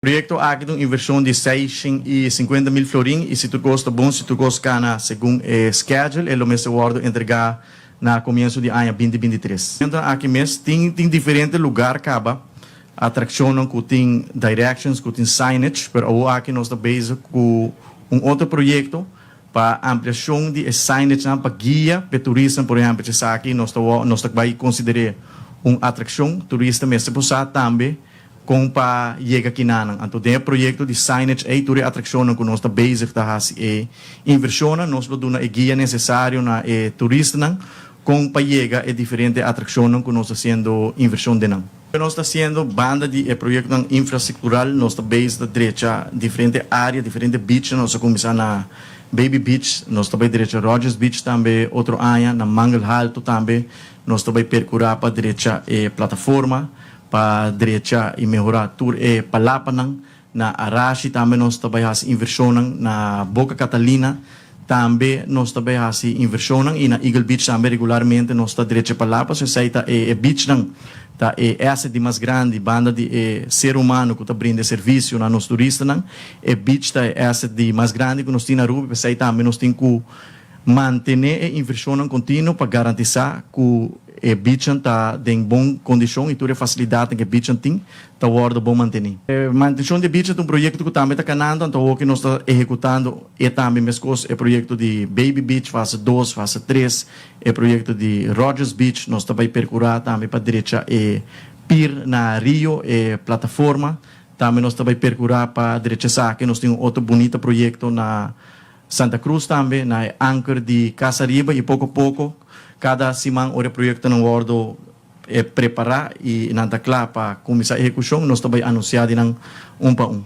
Proyecto aqui de inversão de 650 mil florin e se tu gosta bom, se tu gosta na segundo schedule, ele mesmo guarda entregar na começo de ano 2023. Então aqui mesmo tem diferente lugar acaba atração que tem directions, que tem signage, pero aqui nós estamos base com outro projeto para ampliação de signage para guia para turismo, por exemplo, aqui nós vai considerar atração turista mesmo posar também com para chegar aqui na então tem projeto de signage e toda atração que nós está base está assim inversão nós vamos dar a guia necessário na turista com para chegar a diferente atração que nós está sendo inversão de não nós está sendo banda de projeto infraestrutural nós está base da direita diferente área diferente beach nós começar na Baby Beach nós está bem direita Rogers Beach também outro área na Mangle Alto também nós está bem percorrer para direita plataforma para direita e melhorar tour e Palapanang na Arashi também nós também has inversão na Boca Catalina também nós também has inversão e na Eagle Beach também regularmente nós está direita Palapa so sai tá beach nang tá asset mais grande banda de ser humano que tá brinda serviço na nos turistas nang beach tá asset de mais grande que nós tem na Ruby sai também nós tem que manter a inversão contínua para garantir que o beach está em boa condição e toda a facilidade que o beach tem está guarda bom manter. A manutenção do beach é projeto que também está canando, então o que nós está executando é também o projeto de Baby Beach, fase 2, fase 3, é projeto de Rogers Beach, nós também percorrer também para a direita e Pier na Rio, e plataforma, também nós também percorrer para a direita que nós temos outro bonito projeto na Santa Cruz também, na Anchor de Casariba e pouco a pouco cada semana o projeto não guardo preparar e nanta para começar a execução nós também anunciado um para um.